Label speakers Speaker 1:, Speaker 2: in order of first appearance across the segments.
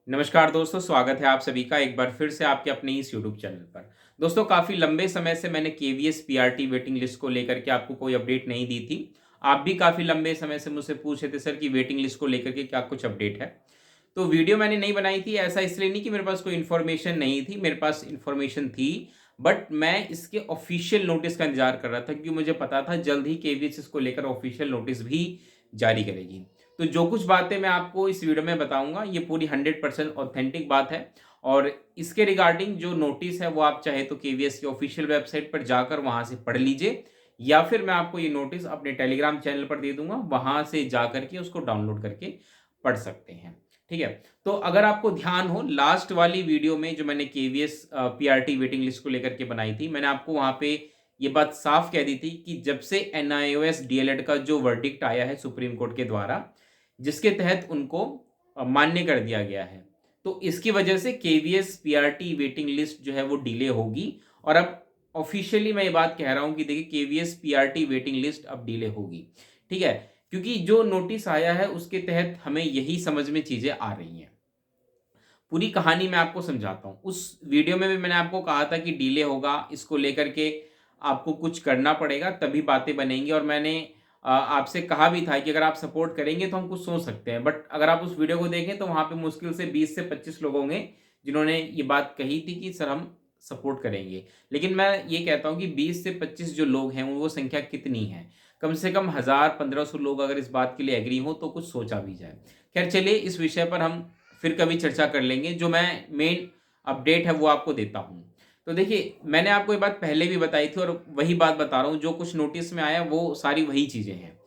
Speaker 1: नमस्कार दोस्तों, स्वागत है आप सभी का एक बार फिर से आपके अपने इस यूट्यूब चैनल पर। दोस्तों, काफ़ी लंबे समय से मैंने केवीएस पीआरटी वेटिंग लिस्ट को लेकर के आपको कोई अपडेट नहीं दी थी। आप भी काफ़ी लंबे समय से मुझसे पूछ रहे थे सर कि वेटिंग लिस्ट को लेकर के क्या कुछ अपडेट है। तो वीडियो मैंने नहीं बनाई थी, ऐसा इसलिए नहीं कि मेरे पास कोई इन्फॉर्मेशन नहीं थी, मेरे पास इन्फॉर्मेशन थी। बट मैं इसके ऑफिशियल नोटिस का इंतजार कर रहा था क्योंकि मुझे पता था जल्द ही केवीएस इसको लेकर ऑफिशियल नोटिस भी जारी करेगी। तो जो कुछ बातें मैं आपको इस वीडियो में बताऊंगा ये पूरी 100% ऑथेंटिक बात है। और इसके रिगार्डिंग जो नोटिस है वो आप चाहे तो केवीएस की ऑफिशियल वेबसाइट पर जाकर वहां से पढ़ लीजिए, या फिर मैं आपको ये नोटिस अपने टेलीग्राम चैनल पर दे दूंगा, वहां से जाकर के उसको डाउनलोड करके पढ़ सकते हैं। ठीक है। तो अगर आपको ध्यान हो, लास्ट वाली वीडियो में जो मैंने केवीएस पीआरटी वेटिंग लिस्ट को लेकर के बनाई थी, मैंने आपको वहां पे ये बात साफ कह दी थी कि जब से एनआईओएस डीएलएड का जो वर्डिक्ट आया है सुप्रीम कोर्ट के द्वारा, जिसके तहत उनको मान्य कर दिया गया है, तो इसकी वजह से केवीएस पीआरटी वेटिंग लिस्ट जो है वो डिले होगी। और अब ऑफिशियली मैं ये बात कह रहा हूं कि देखिए केवीएस पीआरटी वेटिंग लिस्ट अब डिले होगी। ठीक है। क्योंकि जो नोटिस आया है उसके तहत हमें यही समझ में चीजें आ रही हैं। पूरी कहानी मैं आपको समझाता हूँ। उस वीडियो में भी मैंने आपको कहा था कि डिले होगा, इसको लेकर के आपको कुछ करना पड़ेगा तभी बातें बनेंगी। और मैंने आपसे कहा भी था कि अगर आप सपोर्ट करेंगे तो हम कुछ सोच सकते हैं। बट अगर आप उस वीडियो को देखें तो वहाँ पे मुश्किल से 20 से 25 लोग होंगे जिन्होंने ये बात कही थी कि सर हम सपोर्ट करेंगे। लेकिन मैं ये कहता हूँ कि 20 से 25 जो लोग हैं वो संख्या कितनी है? कम से कम 1000-1500 लोग अगर इस बात के लिए एग्री हो तो कुछ सोचा भी जाए। खैर चलिए, इस विषय पर हम फिर कभी चर्चा कर लेंगे। जो मैं मेन अपडेट है वो आपको देता हूँ। तो देखिए, मैंने आपको ये बात पहले भी बताई थी और वही बात बता रहा हूँ, जो कुछ नोटिस में आया वो सारी वही चीज़ें हैं।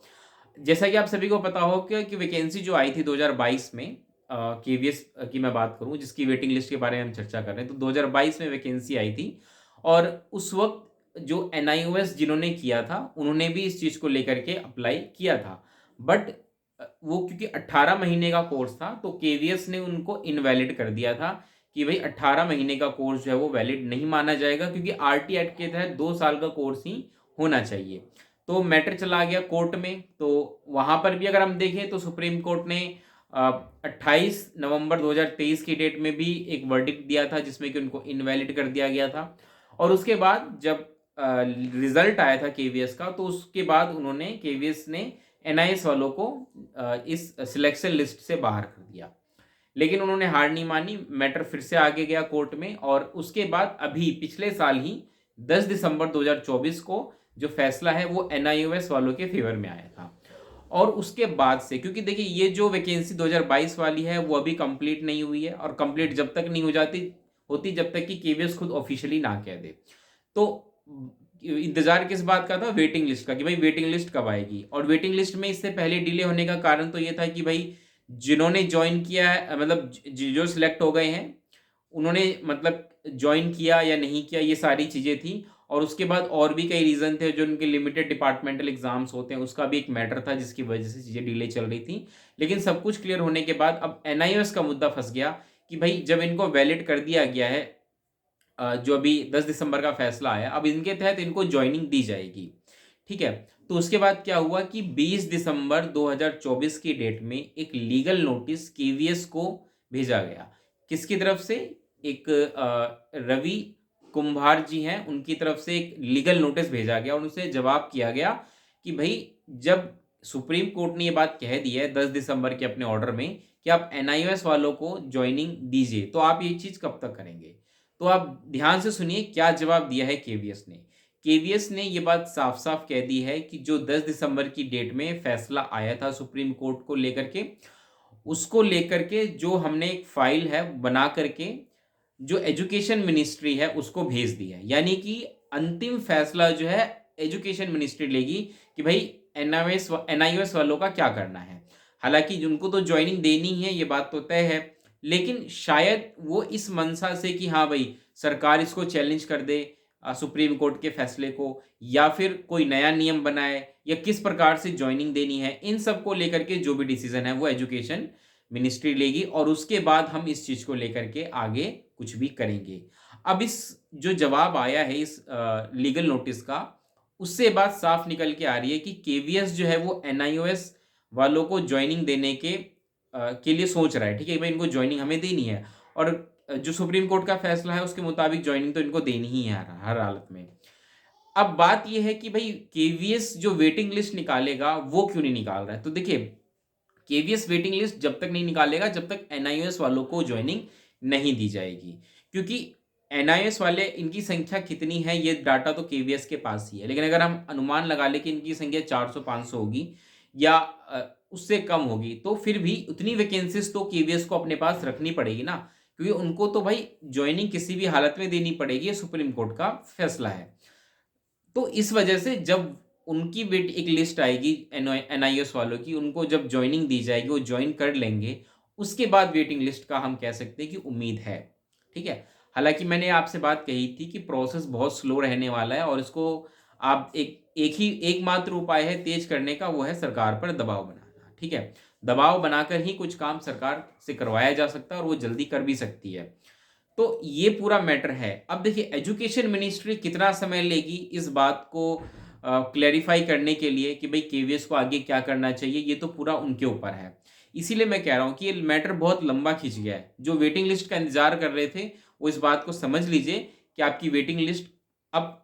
Speaker 1: जैसा कि आप सभी को पता हो कि वैकेंसी जो आई थी 2022 में, केवीएस की मैं बात करूँ जिसकी वेटिंग लिस्ट के बारे में हम चर्चा कर रहे हैं, तो 2022 में वैकेंसी आई थी। और उस वक्त जो एनआईओएस जिन्होंने किया था उन्होंने भी इस चीज़ को लेकर के अप्लाई किया था। बट वो क्योंकि 18 महीने का कोर्स था तो केवीएस ने उनको इनवैलिड कर दिया था कि भाई 18 महीने का कोर्स जो है वो वैलिड नहीं माना जाएगा, क्योंकि आरटी एक्ट के तहत 2 साल का कोर्स ही होना चाहिए। तो मैटर चला गया कोर्ट में। तो वहां पर भी अगर हम देखें तो सुप्रीम कोर्ट ने 28 नवंबर 2023 की डेट में भी एक वर्डिक्ट दिया था जिसमें कि उनको इनवैलिड कर दिया गया था। और उसके बाद जब रिजल्ट आया था केवीएस का, तो उसके बाद उन्होंने केवीएस ने एनआईएस वालों को इस सिलेक्शन लिस्ट से बाहर कर दिया। लेकिन उन्होंने हार नहीं मानी, मैटर फिर से आगे गया कोर्ट में। और उसके बाद अभी पिछले साल ही 10 दिसंबर 2024 को जो फैसला है वो एनआईओएस वालों के फेवर में आया था। और उसके बाद से, क्योंकि देखिए ये जो वैकेंसी 2022 वाली है वो अभी कंप्लीट नहीं हुई है, और कंप्लीट जब तक नहीं हो जाती होती जब तक कि केवीएस खुद ऑफिशियली ना कह दे। तो इंतजार किस बात का था? वेटिंग लिस्ट का, कि भाई वेटिंग लिस्ट कब आएगी। और वेटिंग लिस्ट में इससे पहले डिले होने का कारण तो ये था कि भाई जिन्होंने ज्वाइन किया है, मतलब जो सिलेक्ट हो गए हैं उन्होंने मतलब ज्वाइन किया या नहीं किया, ये सारी चीज़ें थी। और उसके बाद और भी कई रीज़न थे, जो उनके लिमिटेड डिपार्टमेंटल एग्जाम्स होते हैं उसका भी एक मैटर था जिसकी वजह से चीज़ें डिले चल रही थी। लेकिन सब कुछ क्लियर होने के बाद अब एनआईओएस का मुद्दा फंस गया कि भाई जब इनको वैलिड कर दिया गया है, जो अभी 10 दिसंबर का फैसला आया, अब इनके तहत इनको ज्वाइनिंग दी जाएगी। ठीक है। तो उसके बाद क्या हुआ कि 20 दिसंबर 2024 की डेट में एक लीगल नोटिस केवीएस को भेजा गया। किसकी तरफ से? एक रवि कुंभार जी हैं, उनकी तरफ से एक लीगल नोटिस भेजा गया और उनसे जवाब किया गया कि भाई जब सुप्रीम कोर्ट ने ये बात कह दी है 10 दिसंबर के अपने ऑर्डर में कि आप एनआईओएस वालों को ज्वाइनिंग दीजिए, तो आप ये चीज़ कब तक करेंगे? तो आप ध्यान से सुनिए क्या जवाब दिया है केवीएस ने। केवीएस ने ये बात साफ-साफ कह दी है कि जो 10 दिसंबर की डेट में फैसला आया था सुप्रीम कोर्ट को लेकर के, उसको लेकर के जो हमने एक फाइल है बना करके जो एजुकेशन मिनिस्ट्री है उसको भेज दी है। यानी कि अंतिम फैसला जो है एजुकेशन मिनिस्ट्री लेगी कि भाई एनआईओएस वालों का क्या करना है। हालाँकि उनको तो जॉइनिंग देनी है, ये बात तो तय है। लेकिन शायद वो इस मंशा से कि हाँ भाई सरकार इसको चैलेंज कर दे सुप्रीम कोर्ट के फैसले को, या फिर कोई नया नियम बनाए, या किस प्रकार से जॉइनिंग देनी है, इन सब को लेकर के जो भी डिसीजन है वो एजुकेशन मिनिस्ट्री लेगी। और उसके बाद हम इस चीज़ को लेकर के आगे कुछ भी करेंगे। अब इस जो जवाब आया है इस लीगल नोटिस का, उससे बात साफ निकल के आ रही है कि केवीएस जो है वो एनआईओएस वालों को जॉइनिंग देने के के लिए सोच रहा है, ठीक है, भाई इनको ज्वाइनिंग हमें देनी है, और जो सुप्रीम कोर्ट का फैसला है उसके मुताबिक ज्वाइनिंग तो इनको देनी ही है हर हालत में। अब बात ये है कि भाई केवीएस जो वेटिंग लिस्ट निकालेगा वो क्यों नहीं निकाल रहा है? तो देखिए, केवीएस वेटिंग लिस्ट जब तक नहीं निकालेगा जब तक एनआईओएस वालों को ज्वाइनिंग नहीं दी जाएगी, क्योंकि एनआईओएस वाले इनकी संख्या कितनी है ये डाटा तो केवीएस के पास ही है, लेकिन अगर हम अनुमान लगा लें कि इनकी संख्या 400-500 होगी या उससे कम होगी, तो फिर भी उतनी वैकेंसीज तो केवीएस को अपने पास रखनी पड़ेगी ना, क्योंकि उनको तो भाई ज्वाइनिंग किसी भी हालत में देनी पड़ेगी, ये सुप्रीम कोर्ट का फैसला है। तो इस वजह से जब उनकी वेट एक लिस्ट आएगी एनआईएस वालों की, उनको जब ज्वाइनिंग दी जाएगी वो ज्वाइन कर लेंगे, उसके बाद वेटिंग लिस्ट का हम कह सकते हैं कि उम्मीद है, ठीक है। हालांकि मैंने आपसे बात कही थी कि प्रोसेस बहुत स्लो रहने वाला है, और इसको आप एकमात्र उपाय है तेज करने का, वो है सरकार पर दबाव बनाना, ठीक है। दबाव बनाकर ही कुछ काम सरकार से करवाया जा सकता है, और वो जल्दी कर भी सकती है। तो ये पूरा मैटर है। अब देखिए, एजुकेशन मिनिस्ट्री कितना समय लेगी इस बात को क्लैरिफाई करने के लिए कि भाई केवीएस को आगे क्या करना चाहिए, ये तो पूरा उनके ऊपर है। इसीलिए मैं कह रहा हूँ कि ये मैटर बहुत लंबा खिंच गया है। जो वेटिंग लिस्ट का इंतजार कर रहे थे वो इस बात को समझ लीजिए कि आपकी वेटिंग लिस्ट अब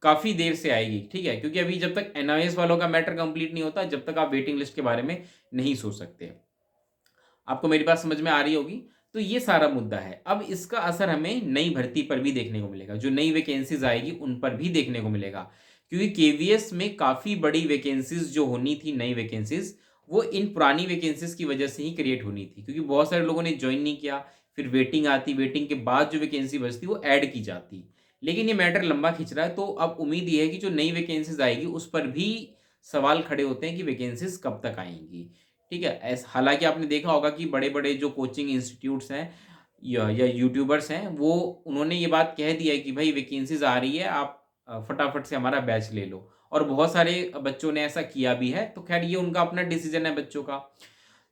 Speaker 1: काफ़ी देर से आएगी, ठीक है, क्योंकि अभी जब तक एनआईएस वालों का मैटर कंप्लीट नहीं होता, जब तक आप वेटिंग लिस्ट के बारे में नहीं सोच सकते। आपको मेरी बात समझ में आ रही होगी। तो ये सारा मुद्दा है। अब इसका असर हमें नई भर्ती पर भी देखने को मिलेगा, जो नई वैकेंसीज आएगी उन पर भी देखने को मिलेगा, क्योंकि केवीएस में काफ़ी बड़ी वैकेंसीज जो होनी थी, नई वैकेंसीज, वो इन पुरानी वैकेंसीज की वजह से ही क्रिएट होनी थी, क्योंकि बहुत सारे लोगों ने ज्वाइन नहीं किया, फिर वेटिंग आती, वेटिंग के बाद जो वैकेंसी बचती वो ऐड की जाती। लेकिन ये मैटर लंबा खिंच रहा है, तो अब उम्मीद ये है कि जो नई वैकेंसीज आएगी उस पर भी सवाल खड़े होते हैं कि वैकेंसीज कब तक आएंगी, ठीक है। हालांकि आपने देखा होगा कि बड़े-बड़े जो कोचिंग इंस्टीट्यूट्स हैं या यूट्यूबर्स हैं, वो उन्होंने ये बात कह दिया है कि भाई वैकेंसीज़ आ रही है, आप फटाफट से हमारा बैच ले लो, और बहुत सारे बच्चों ने ऐसा किया भी है। तो ख़ैर ये उनका अपना डिसीज़न है बच्चों का।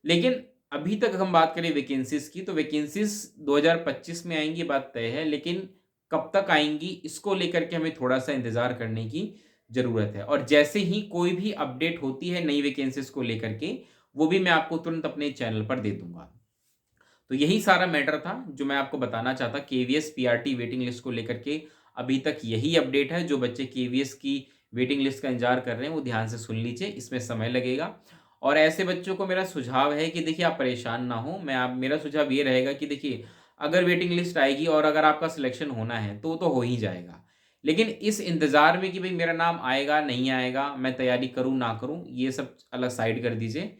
Speaker 1: लेकिन अभी तक हम बात करें वैकेंसीज़ की, तो वैकेंसीज़ 2025 में आएँगी, ये बात तय है, लेकिन कब तक आएँगी इसको लेकर के हमें थोड़ा-सा इंतज़ार करने की ज़रूरत है, और जैसे ही कोई भी अपडेट होती है नई वैकेंसीज़ को लेकर के, वो भी मैं आपको तुरंत अपने चैनल पर दे दूँगा। तो यही सारा मैटर था जो मैं आपको बताना चाहता, केवीएस पीआरटी वेटिंग लिस्ट को लेकर के अभी तक यही अपडेट है। जो बच्चे केवीएस की वेटिंग लिस्ट का इंतज़ार कर रहे हैं वो ध्यान से सुन लीजिए, इसमें समय लगेगा। और ऐसे बच्चों को मेरा सुझाव है कि देखिए, आप परेशान ना हों। मेरा सुझाव ये रहेगा कि देखिए, अगर वेटिंग लिस्ट आएगी और अगर आपका सिलेक्शन होना है तो हो ही जाएगा। लेकिन इस इंतज़ार में कि भई मेरा नाम आएगा, नहीं आएगा, मैं तैयारी करूँ, ना करूँ, ये सब अलग साइड कर दीजिए।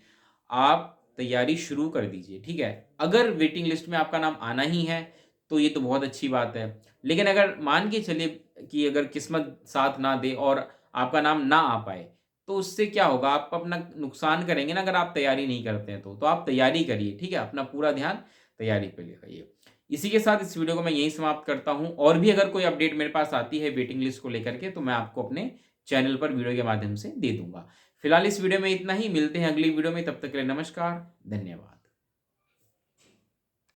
Speaker 1: आप तैयारी शुरू कर दीजिए, ठीक है? अगर वेटिंग लिस्ट में आपका नाम आना ही है, तो ये तो बहुत अच्छी बात है। लेकिन अगर मान के चलिए कि अगर किस्मत साथ ना दे और आपका नाम ना आ पाए, तो उससे क्या होगा? आप अपना नुकसान करेंगे ना, अगर आप तैयारी नहीं करते हैं तो। तो आप तैयारी करिए, ठीक है? अपना पूरा ध्यान तैयारी पे लगाइए। इसी के साथ इस वीडियो को मैं यहीं समाप्त करता हूँ, और भी अगर कोई अपडेट मेरे पास आती है वेटिंग लिस्ट को लेकर के, तो मैं आपको अपने चैनल पर वीडियो के माध्यम से दे दूँगा। फिलहाल इस वीडियो में इतना ही, मिलते हैं अगली वीडियो में, तब तक के लिए नमस्कार, धन्यवाद।